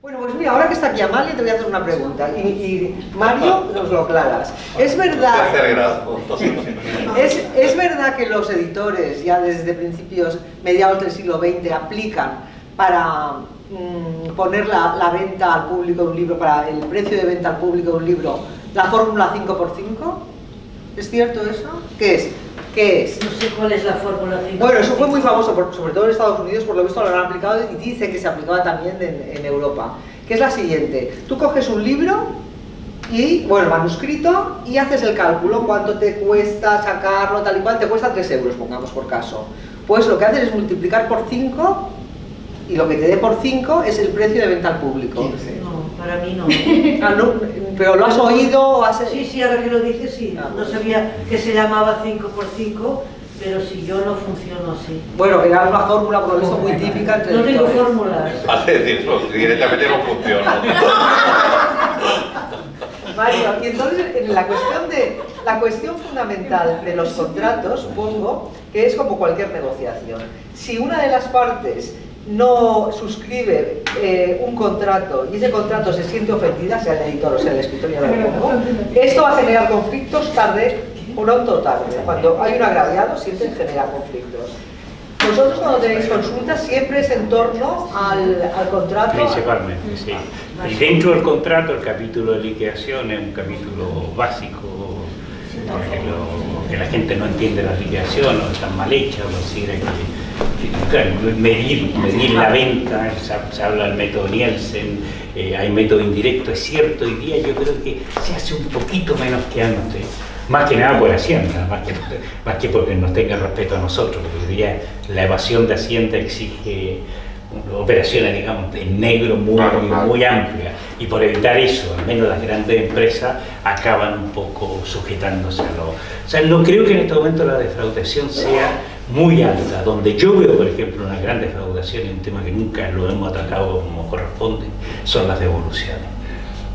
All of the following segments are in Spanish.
Bueno, pues mira, ahora que está aquí Amalia, te voy a hacer una pregunta. Y Mario, nos lo aclaras. ¿Es verdad, es verdad que los editores, ya desde principios, mediados del siglo XX, aplican para poner la venta al público de un libro, para el precio de venta al público de un libro, la fórmula 5x5? ¿Es cierto eso? ¿Qué es? ¿Qué es? No sé cuál es la fórmula 5x5. Bueno, eso fue muy famoso, sobre todo en Estados Unidos, por lo visto lo han aplicado y dicen que se aplicaba también en Europa. Que es la siguiente: tú coges un libro y, bueno, manuscrito, y haces el cálculo, cuánto te cuesta sacarlo, tal y cual, te cuesta 3 euros, pongamos por caso. Pues lo que haces es multiplicar por 5 y lo que te dé por 5 es el precio de venta al público. No, para mí no. Ah, no, pero lo has oído o has... Sí, ahora que lo dices, sí. No sabía que se llamaba 5x5, pero si yo no funciono así. Bueno, era una fórmula, por lo visto, muy típica entre No tengo editores. fórmulas. Hace decir, directamente no funciona. Mario, y entonces en la cuestión fundamental de los contratos, supongo que es como cualquier negociación. Si una de las partes no suscribe un contrato y ese contrato se siente ofendida, sea el editor o sea el escritor, ya lo pongo, esto va a generar conflictos tarde, pronto o tarde. Cuando hay un agraviado siempre genera conflictos. Vosotros cuando tenéis consultas siempre es en torno al contrato. Principalmente, sí. Y dentro del contrato el capítulo de liquidación es un capítulo básico, porque la gente no entiende las liquidaciones, o están mal hechas, o decir, claro, medir la venta, se habla del método Nielsen, hay método indirecto, es cierto, hoy día yo creo que se hace un poquito menos que antes. Más que nada por Hacienda, más que porque nos tenga respeto a nosotros, porque hoy día la evasión de Hacienda exige operaciones, digamos, en negro muy amplias, y por evitar eso, al menos las grandes empresas acaban un poco sujetándose a lo... O sea, no creo que en este momento la defraudación sea muy alta. Donde yo veo, por ejemplo, una gran defraudación, y un tema que nunca lo hemos atacado como corresponde, son las devoluciones.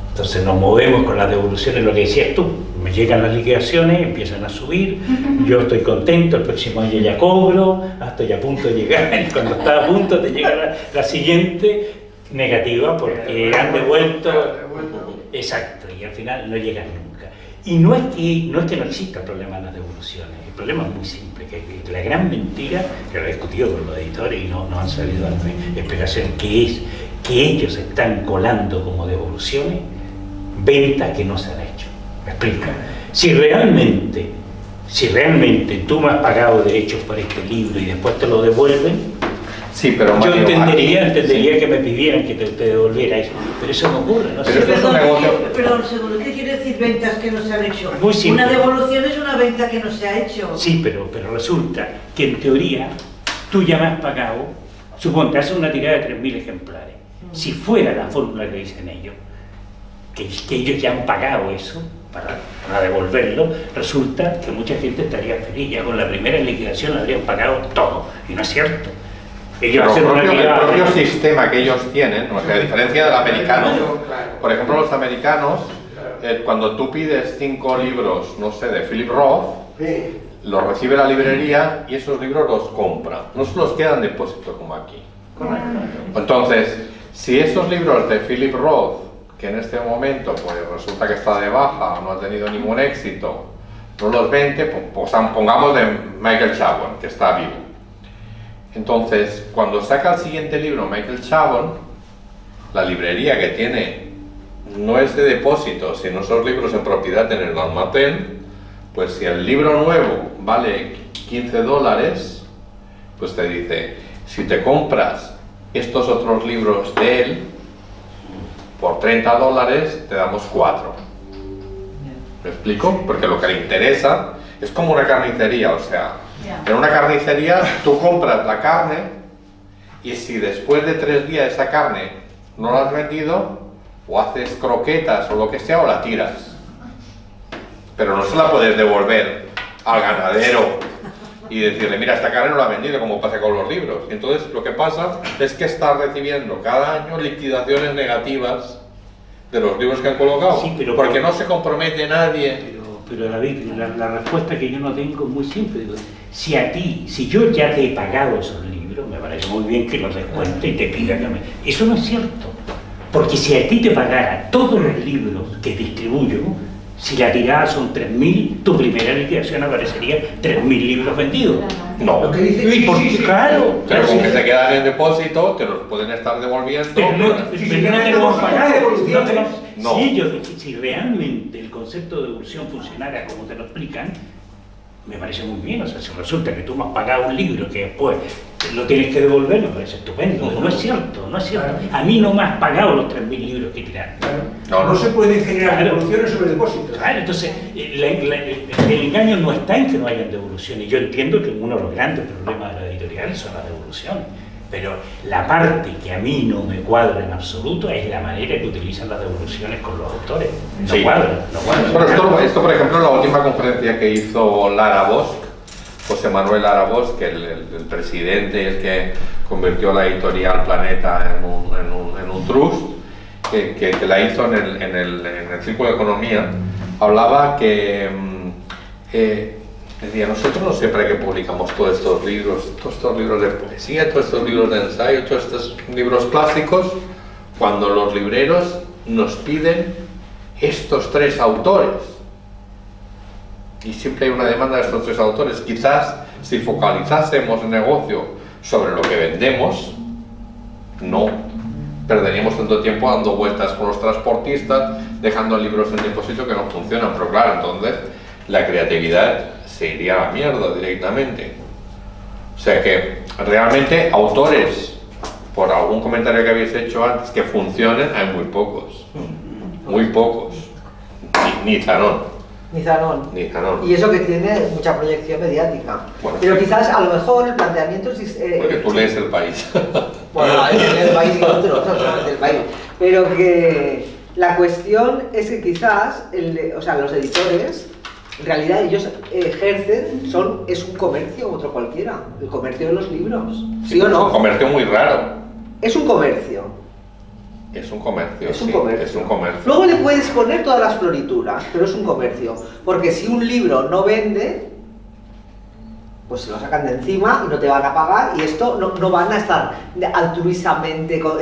Entonces nos movemos con las devoluciones, lo que decías tú, me llegan las liquidaciones, empiezan a subir, yo estoy contento, el próximo año ya cobro, estoy a punto de llegar, y cuando está a punto te llega la siguiente negativa porque han devuelto, exacto, y al final no llegan nunca. Y no es que no exista el problema de las devoluciones, el problema es muy simple, que la gran mentira, que lo he discutido con los editores y no han sabido darme explicación, que es que ellos están colando como devoluciones ventas que no se han hecho. ¿Me explico? Si realmente tú me has pagado derechos por este libro y después te lo devuelven, sí, pero yo Mario, entendería sí, que me pidieran que te devolviera eso, pero eso no ocurre, ¿no? Pero es un negocio. Perdón, segundo, ¿qué quiere decir ventas que no se han hecho? Muy simple. Una devolución es una venta que no se ha hecho. Sí, pero resulta que en teoría tú ya me has pagado, suponte, haces una tirada de 3.000 ejemplares. Si fuera la fórmula que dicen ellos, que ellos ya han pagado eso para devolverlo, resulta que mucha gente estaría feliz, ya con la primera liquidación habrían pagado todo, y no es cierto. Ellos hacen una tirada, el propio sistema que ellos tienen, o sea, a diferencia del americano, por ejemplo, los americanos, cuando tú pides 5 libros, no sé, de Philip Roth, los recibe la librería y esos libros los compra, no se los quedan en depósito como aquí. Entonces, si esos libros de Philip Roth, que en este momento pues resulta que está de baja o no ha tenido ningún éxito, no los vende, pues pongamos de Michael Chabon, que está vivo. Entonces, cuando saca el siguiente libro Michael Chabon, la librería que tiene no es de depósito, sino esos libros en propiedad en el almacén, pues si el libro nuevo vale $15, pues te dice, si te compras estos otros libros de él, por $30 te damos 4. ¿Me explico? Porque lo que le interesa es como una carnicería, o sea, en una carnicería tú compras la carne y si después de 3 días esa carne no la has vendido, o haces croquetas o lo que sea, o la tiras. Pero no se la puedes devolver al ganadero y decirle, mira, esta carne no la ha vendido, como pasa con los libros. Y entonces lo que pasa es que estás recibiendo cada año liquidaciones negativas de los libros que han colocado, sí, porque no se compromete nadie. Pero David, la respuesta que yo no tengo es muy simple. Digo, si yo ya te he pagado esos libros, me parece muy bien que los descuente y te pida que me... Eso no es cierto. Porque si a ti te pagara todos los libros que distribuyo, si la tirada son 3.000, tu primera liquidación aparecería 3.000 libros vendidos. No. Lo que dice, y porque, claro, pero con que se quedan en depósito, te los pueden estar devolviendo. Pero no te lo han pagado. No. Si realmente el concepto de devolución funcionara como te lo explican, me parece muy bien. O sea, si resulta que tú me has pagado un libro que después lo tienes que devolver, me parece estupendo. No es cierto, no es cierto. A mí no me has pagado los 3.000 libros que tiraste. No se pueden generar devoluciones sobre depósitos. Claro, entonces el engaño no está en que no hayan devoluciones. Yo entiendo que uno de los grandes problemas de la editorial son las devoluciones. Pero la parte que a mí no me cuadra en absoluto es la manera que utilizan las devoluciones con los autores. No Sí. cuadra, no cuadra. Bueno, esto, por ejemplo, en la última conferencia que hizo Lara Bosch, José Manuel Lara Bosch, que el presidente y el que convirtió la editorial Planeta en un trust, que la hizo en el Círculo de Economía, hablaba que decía, nosotros no siempre que publicamos todos estos libros de poesía, todos estos libros de ensayo, todos estos libros clásicos, cuando los libreros nos piden estos 3 autores. Y siempre hay una demanda de estos 3 autores. Quizás si focalizásemos el negocio sobre lo que vendemos, no perderíamos tanto tiempo dando vueltas con los transportistas, dejando libros en depósito que no funcionan. Pero claro, entonces la creatividad se iría a la mierda directamente. O sea que realmente autores, por algún comentario que habéis hecho antes, que funcionen, hay muy pocos. Muy pocos. Ni Zanón. Ni Zanón. Ni Zanón. Y eso que tiene mucha proyección mediática. Bueno, pero sí. quizás a lo mejor el planteamiento es... Porque tú lees El País. Bueno, el país y otros, no solamente el país. Pero que la cuestión es que quizás, los editores, en realidad ellos ejercen, es un comercio otro cualquiera, el comercio de los libros. ¿Sí o no? Es un comercio muy raro. Es un comercio. Es un comercio, Es un sí, comercio. es un comercio. Luego le puedes poner todas las florituras, pero es un comercio. Porque si un libro no vende, pues se lo sacan de encima y no te van a pagar, y esto no van a estar altruistamente con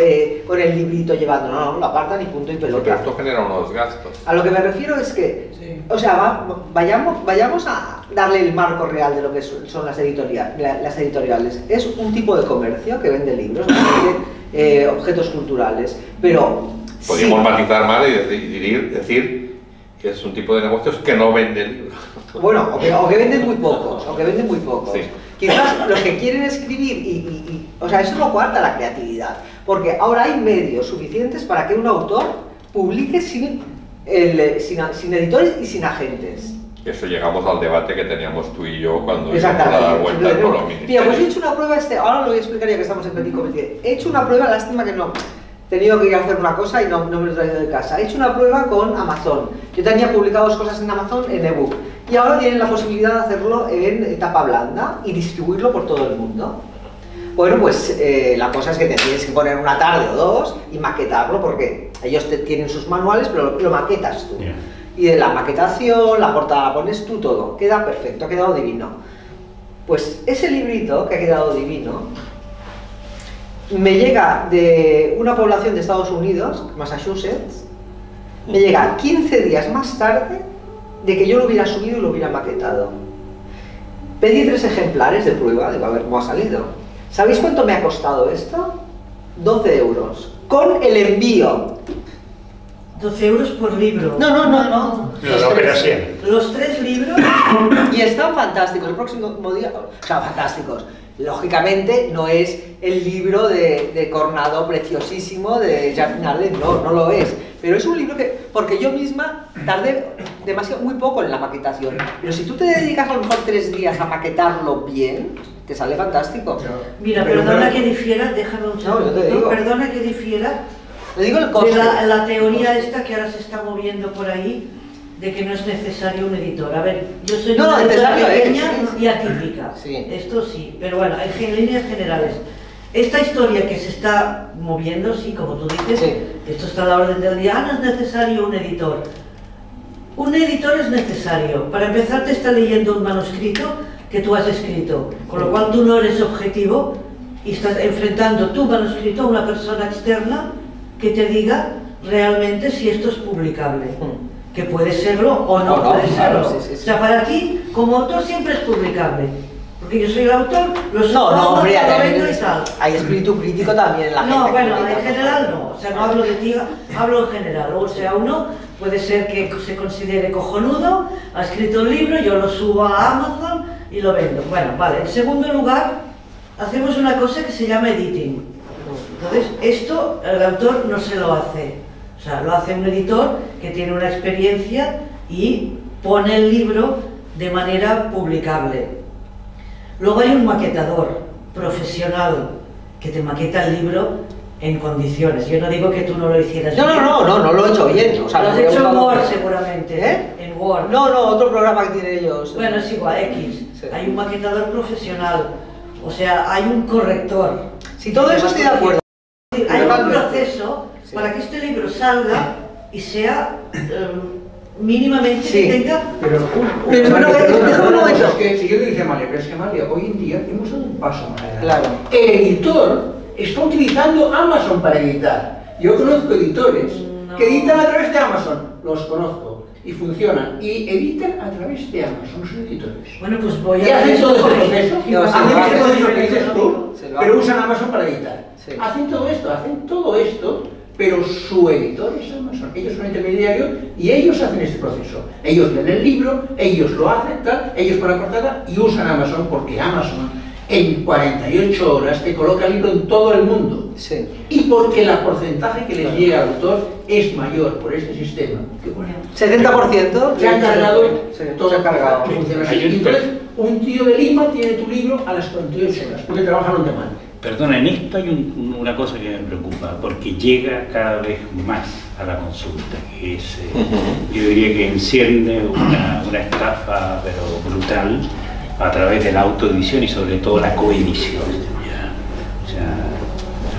el librito llevando, no, lo apartan y punto y Pero pelota. esto genera unos gastos. A lo que me refiero es que, Sí. o sea, vayamos a darle el marco real de lo que son las editoriales. Es un tipo de comercio que vende libros, que vende objetos culturales, pero... Podríamos sí. matizar mal y decir que es un tipo de negocios que no vende libros. Bueno, o que venden muy pocos, Sí. Quizás los que quieren escribir o sea, eso no coarta la creatividad, porque ahora hay medios suficientes para que un autor publique sin editores y sin agentes. Eso llegamos al debate que teníamos tú y yo cuando íbamos a Exactamente. dar vueltas por los Mira, pues ministerios. he hecho una prueba ahora lo voy a explicar ya que estamos en Petit Comité. He hecho una prueba, lástima que no. He tenido que ir a hacer una cosa y no me lo he traído de casa. He hecho una prueba con Amazon. Yo tenía publicadas cosas en Amazon en ebook. Y ahora tienen la posibilidad de hacerlo en tapa blanda y distribuirlo por todo el mundo. Bueno, pues la cosa es que te tienes que poner una tarde o dos y maquetarlo, porque ellos tienen sus manuales, pero lo maquetas tú. Yeah. Y de la maquetación, la portada la pones tú, todo. Queda perfecto, ha quedado divino. Pues ese librito que ha quedado divino me llega de una población de Estados Unidos, Massachusetts, me llega 15 días más tarde de que yo lo hubiera subido y lo hubiera maquetado. Pedí 3 ejemplares de prueba, digo, a ver cómo ha salido. ¿Sabéis cuánto me ha costado esto? 12 euros, con el envío. 12 euros por libro. No. La operación. Los 3 libros. Y están fantásticos, el próximo día, o sea, fantásticos. Lógicamente no es el libro de Cornado preciosísimo de Jacques Allen, no lo es. Pero es un libro que, porque yo misma tardé muy poco en la maquetación. Pero si tú te dedicas a lo mejor 3 días a maquetarlo bien, te sale fantástico. Mira, perdona que difiera, déjame un No, yo te segundito, digo. perdona que difiera Le digo el de coste. la teoría esta que ahora se está moviendo por ahí, de que no es necesario un editor. A ver, yo soy No, una editora necesario es, pequeña sí. y atípica. Sí. Esto sí, pero bueno, en líneas generales. Esta historia que se está moviendo, sí, como tú dices, Sí. esto está a la orden del día, no es necesario un editor. Un editor es necesario. Para empezar, te está leyendo un manuscrito que tú has escrito, con lo cual tú no eres objetivo y estás enfrentando tu manuscrito a una persona externa que te diga realmente si esto es publicable. Que puede serlo o no puede serlo. Claro, sí. O sea, para ti, como autor, siempre es publicable. Porque yo soy el autor, hombre, lo vendo y tal. hay espíritu crítico también en la gente. No, bueno, en general no. O sea, no hablo de ti, hablo en general. O sea, uno puede ser que se considere cojonudo, ha escrito un libro, yo lo subo a Amazon y lo vendo. Bueno, vale. En segundo lugar, hacemos una cosa que se llama editing. Entonces, esto el autor no se lo hace. O sea, lo hace un editor que tiene una experiencia y pone el libro de manera publicable. Luego hay un maquetador profesional que te maqueta el libro en condiciones. Yo no digo que tú no lo hicieras bien. No lo he hecho bien. O sea, lo has hecho en Word seguramente, ¿eh? En Word. No, otro programa que tienen ellos. Bueno, es igual, X. Sí. Hay un maquetador profesional. O sea, hay un corrector. Si todo eso estoy de acuerdo. Hay un proceso para que este libro salga y sea mínimamente que tenga pero déjame un momento. Es que si yo le dice Amalia, pero es que Amalia, hoy en día hemos dado un paso más adelante. Claro. El editor está utilizando Amazon para editar. Yo conozco editores que editan a través de Amazon, los conozco, y funcionan, y editan a través de Amazon, son editores. Bueno, pues voy Y a hacen todo este proceso, hacen este proceso que dices tú, pero hacen. usan Amazon para editar. Sí. Hacen todo esto, pero su editor es Amazon. Ellos son intermediarios y ellos hacen este proceso. Ellos leen el libro, ellos lo hacen, tal, ellos ponen la portada y usan Amazon porque Amazon en 48 horas te coloca el libro en todo el mundo. Sí. Y porque el porcentaje que les llega al autor es mayor por este sistema. Que bueno, 70%. se han cargado todo se ha cargado. que funciona así. Y entonces, un tío de Lima tiene tu libro a las 48 horas porque trabajan on demand. Perdona, en esto hay una cosa que me preocupa, porque llega cada vez más a la consulta, que es, yo diría que enciende una estafa pero brutal a través de la autoedición y sobre todo la coedición. ¿Ya? O sea,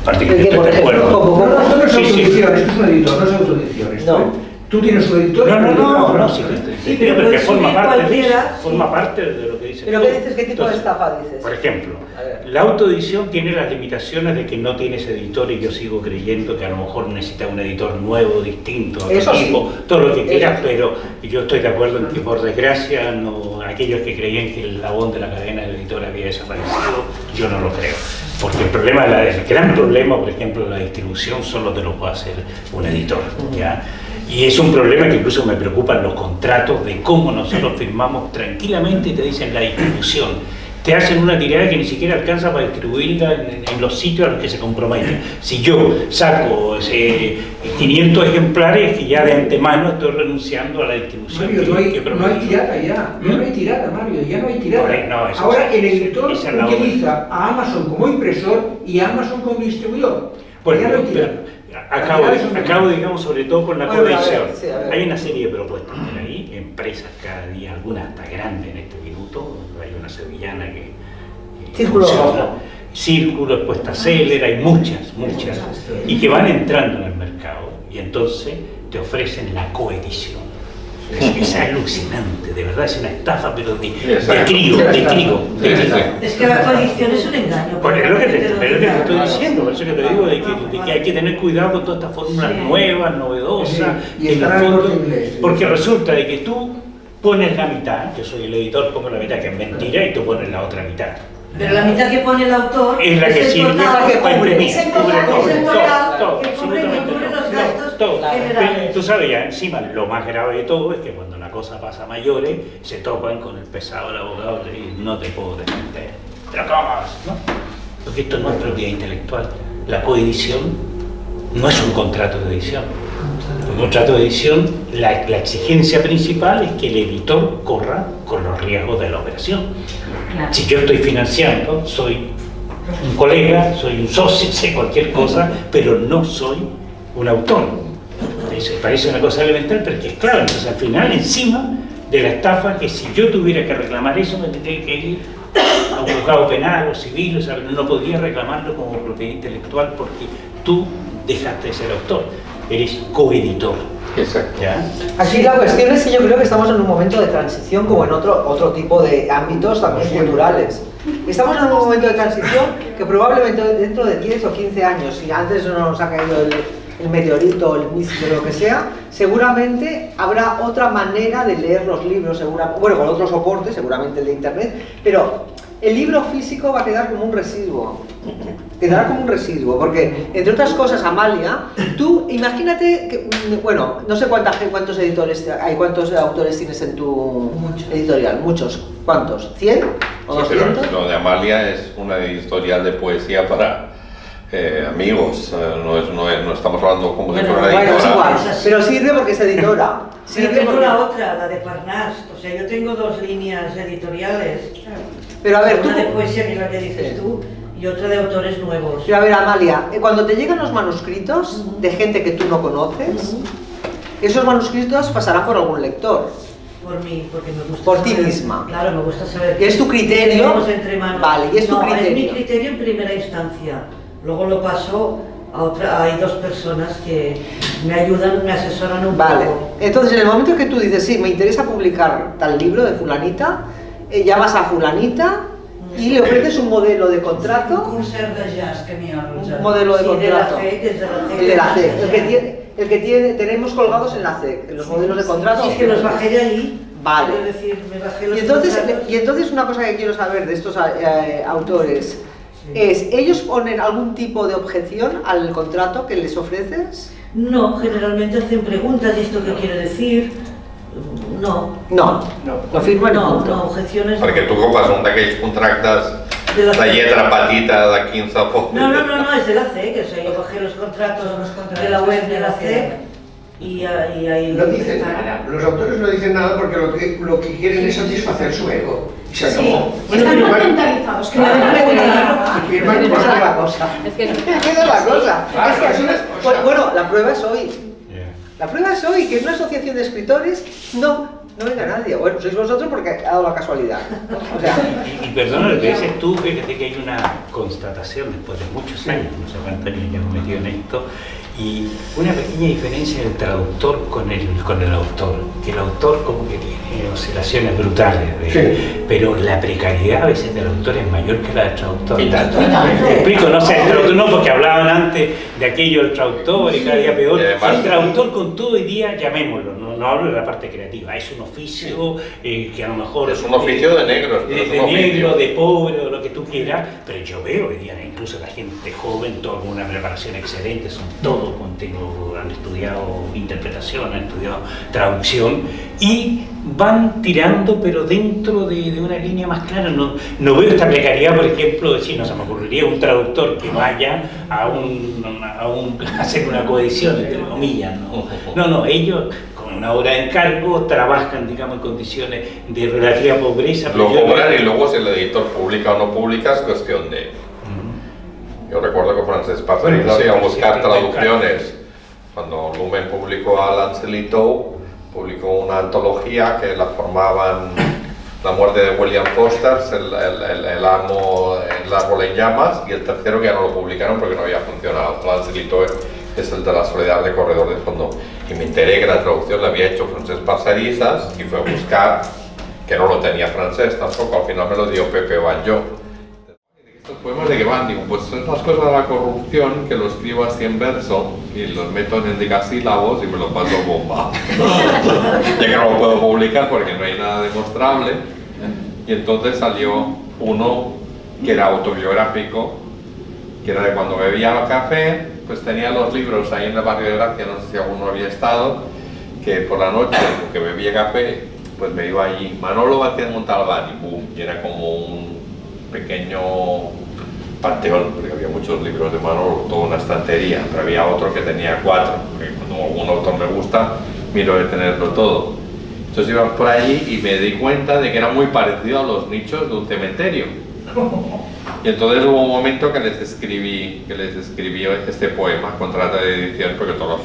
aparte que estoy de acuerdo. No, esto no es Sí, sí. autoedición, esto es un editor, no es autoedición. Esto, No. Tú tienes un editor. No, sí, Sí, pero porque puede forma subir parte de eso, cualquiera, forma sí. parte de lo que dice. ¿Pero qué dices? ¿Qué tipo de estafa dices? Por ejemplo, A ver. la autoedición tiene las limitaciones de que no tienes editor y yo sigo creyendo que a lo mejor necesita un editor nuevo, distinto, otro Eso sí. tipo, todo lo que quieras, sí. pero yo estoy de acuerdo en que por desgracia no, aquellos que creían que el eslabón de la cadena del editor había desaparecido, yo no lo creo. Porque el gran problema, por ejemplo, de la distribución solo te lo puede hacer un editor, ¿ya? Y es un problema que incluso me preocupan los contratos de cómo nosotros firmamos tranquilamente y te dicen la distribución. Te hacen una tirada que ni siquiera alcanza para distribuirla en los sitios a los que se comprometen. Si yo saco 500 ejemplares, que ya de antemano estoy renunciando a la distribución. Mario, no hay tirada ya. No hay tirada, Mario, ya no hay tirada. No, ahora el editor esa es la utiliza a Amazon como impresor y a Amazon como distribuidor. Bueno, ya no hay tirada. Acabo, digamos, sobre todo con la Bueno, coedición. a ver. Hay una serie de propuestas por ahí, empresas cada día, algunas hasta grandes en este minuto. Hay una sevillana que Círculo funciona. Rojo. Círculo, Expuesta Seller, hay muchas, y que van entrando en el mercado y entonces te ofrecen la coedición. Es alucinante, de verdad, es una estafa, pero de trigo. Es que la coedición es un engaño. Pues es lo que te digo. estoy diciendo, por eso que te digo de que hay que tener cuidado con todas estas fórmulas nuevas, novedosas, Sí, y en el estará en fondo, Corte Inglés. porque resulta de que tú pones la mitad, yo soy el editor, pongo la mitad que es mentira y tú pones la otra mitad. Pero la mitad que pone el autor Es la que el sirve total, para imprimir, es el cubre total, todo, es el total todo, que cubre absolutamente los gastos todo. generales. Tú sabes, ya encima lo más grave de todo es que cuando la cosa pasa a mayores, se topan con el pesado del abogado y no te puedo defender. Te lo comas, ¿no? Porque esto no es propiedad intelectual. La coedición no es un contrato de edición. Un contrato de edición, la exigencia principal es que el editor corra con los riesgos de la operación. Claro. Si yo estoy financiando, soy un colega, soy un socio, sé cualquier cosa, pero no soy un autor. Eso parece una cosa elemental, pero es que es claro. Entonces al final, encima de la estafa, que si yo tuviera que reclamar eso, me tendría que ir a un juzgado penal o civil, o sea, no podría reclamarlo como propiedad intelectual porque tú dejaste de ser autor, eres coeditor. Exacto. ¿Ya? Aquí la cuestión es que yo creo que estamos en un momento de transición como en otro tipo de ámbitos también culturales. Estamos en un momento de transición que probablemente dentro de 10 o 15 años, si antes no nos ha caído el meteorito, el misil, lo que sea, seguramente habrá otra manera de leer los libros, bueno, con otros soportes, seguramente el de internet, pero el libro físico va a quedar como un residuo. Quedará como un residuo, porque, entre otras cosas, Amalia, tú imagínate que, bueno, no sé cuántos editores hay, cuántos autores tienes en tu editorial, muchos, ¿cuántos? ¿100 o 200? Pero lo de Amalia es una editorial de poesía para amigos, no estamos hablando como de una editora. Bueno, es igual, pero sirve porque es editora. Pero tengo la otra, la de Parnas, o sea, yo tengo dos líneas editoriales. Pero a ver, una de poesía, que es la que dices tú, y otra de autores nuevos. Pero a ver, Amalia, cuando te llegan los manuscritos de gente que tú no conoces, esos manuscritos pasarán por algún lector. Por mí, porque me gusta por saber, ti misma. Claro, me gusta saber. ¿Y es tu criterio? Entre manos. Vale, ¿y es tu criterio? Es mi criterio en primera instancia. Luego lo paso a otra. Hay dos personas que me ayudan, me asesoran un vale. poco. Entonces, en el momento que tú dices, sí, me interesa publicar tal libro de fulanita, llamas a fulanita y le ofreces un modelo de contrato. Un concert de jazz que n'hi ha. Un modelo de contrato. El de la CEC, el que tiene, tenemos colgados en la CEC, en los modelos de contrato. Sí, es que los bajé de ahí. Vale. Es decir, me bajé los y entonces una cosa que quiero saber de estos autores es, ¿ellos ponen algún tipo de objeción al contrato que les ofreces? No, generalmente hacen preguntas, ¿y esto qué quiere decir? No. Lo firman no, objeciones. Perquè tu com fas un d'aquells contractes de lletra petita de 15 fotos. No, es de la CEC, o sea, yo bajé los contratos de la web de la CEC y ahí... No dicen nada, los autores no dicen nada porque lo que quieren es satisfacer su ego. Y se acabó. Están mentalizados, que firman por la cosa. Es que esa es la cosa. Bueno, la prueba es hoy. La prueba es hoy, que en una asociación de escritores no venga nadie. Bueno, sois vosotros porque ha dado la casualidad. O sea, y perdona lo que dices tú, fíjate que hay una constatación después de muchos años, no sé cuántos años ya hemos metido en esto, y una pequeña diferencia del traductor con el autor, que el autor como que tiene oscilaciones brutales, pero la precariedad a veces del autor es mayor que la del traductor. Me explico, no sé, el traductor no, porque hablaban antes de aquello del traductor y cada día peor. El traductor con todo hoy día, llamémoslo, no hablo de la parte creativa, es un oficio que a lo mejor... Es un oficio de negros, pero es un oficio. De negro, de pobre, o lo que tú quieras, pero yo veo hoy día incluso la gente joven, toda con una preparación excelente, son todos han estudiado interpretación, han estudiado traducción y van tirando pero dentro de una línea más clara. No veo esta precariedad, por ejemplo, no se me ocurriría un traductor que vaya a hacer una coedición, entre comillas, no, ellos con una obra de encargo trabajan, digamos, en condiciones de relativa pobreza. Lo cobran y luego si el editor publica o no publica es cuestión de... Yo recuerdo que Francesc Passarisas iba a buscar traducciones. Cuando Lumen publicó a Lancelot, publicó una antología que la formaban La muerte de William Foster, el amo, El árbol en llamas, y el tercero que ya no lo publicaron porque no había funcionado. Lancelot es el de La soledad de corredor de fondo. Y me enteré que la traducción la había hecho Francesc Passarisas y fue a buscar, que no lo tenía Francesc tampoco, al final me lo dio Pepe Banjo. Estos poemas de que van, digo, pues son las cosas de la corrupción que lo escribo así en verso y los meto en endecasílabos y me lo paso bomba. Ya que no lo puedo publicar porque no hay nada demostrable. Y entonces salió uno que era autobiográfico, que era de cuando bebía café, pues tenía los libros ahí en el barrio de Gracia, no sé si alguno había estado, que por la noche, que bebía café, pues me iba allí, Manolo Vázquez Montalbán, y boom, y era como un pequeño panteón, porque había muchos libros de Manolo, toda una estantería, pero había otro que tenía 4, porque cuando algún autor me gusta, miro de tenerlo todo. Entonces iba por allí y me di cuenta de que era muy parecido a los nichos de un cementerio. Y entonces hubo un momento que les escribí este poema, contrato de edición, porque todos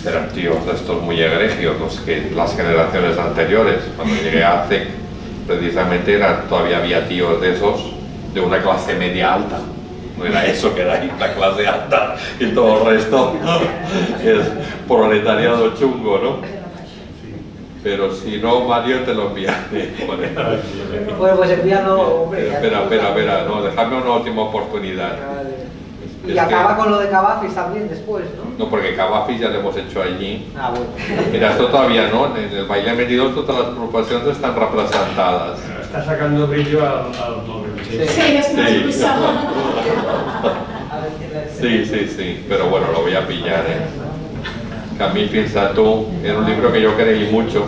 eran tíos de estos muy egregios, las generaciones anteriores. Cuando llegué a CEC, precisamente todavía había tíos de esos, de una clase media alta. No era eso que era ahí, la clase alta, y todo el resto es proletariado chungo, ¿no? Pero si no, Mario, te lo enviaré. Bueno, pues envíalo, hombre. Espera, no, dejadme una última oportunidad. Y acaba con lo de Cavafis también después, ¿no? No, porque Cavafis ya lo hemos hecho allí. Ah, bueno. Mira, esto todavía no, en el baile 22 todas las profesiones están representadas. Está sacando brillo al móvil. Sí, es más pesado. Sí, pero bueno, lo voy a pillar, Camil, piensa tú, era un libro que yo creí mucho.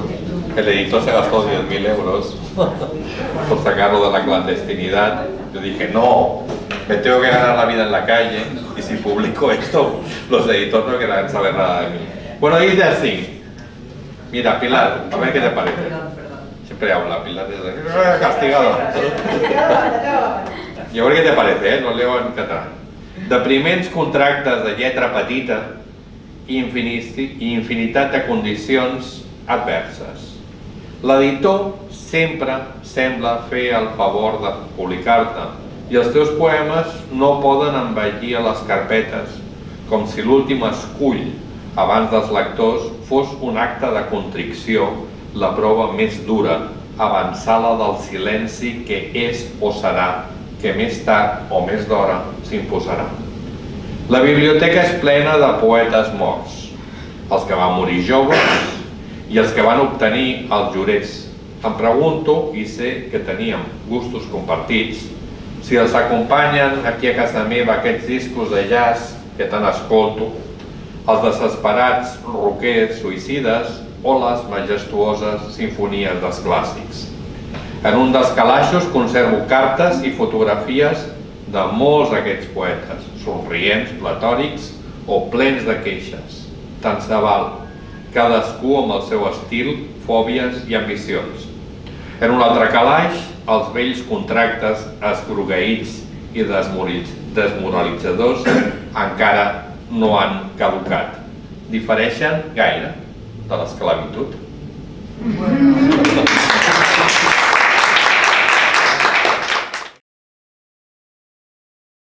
El editor se gastó 10.000 euros por sacarlo de la clandestinidad. Yo dije, no, me tengo que ganar la vida en la calle y si publico esto, los editores no querrán saber nada de mí. Bueno, dice así. Mira, Pilar, a ver qué te parece. Siempre habla Pilar, castigada. Jo crec que te parece, no leo en català. Depriments contractes de lletra petita i infinitat de condicions adverses. L'editor sempre sembla fer el favor de publicar-te i els teus poemes no poden envellir a les carpetes, com si l'últim escull abans dels lectors fos un acte de contricció, la prova més dura, avançada del silenci que és o serà, que més tard o més d'hora s'imposarà. La biblioteca és plena de poetes morts, els que van morir joves i els que van obtenir els jurers. Em pregunto, i sé que teníem gustos compartits, si els acompanyen aquí a casa meva aquests discos de jazz que tant escolto, els desesperats rockers suïcides o les majestuoses sinfonies dels clàssics. En un dels calaixos conservo cartes i fotografies de molts d'aquests poetes, somrients, platòrics o plens de queixes. Tant se val, cadascú amb el seu estil, fòbies i ambicions. En un altre calaix, els vells contractes esgrogueïts i desmoralitzadors encara no han caducat. Difereixen gaire de l'esclavitud.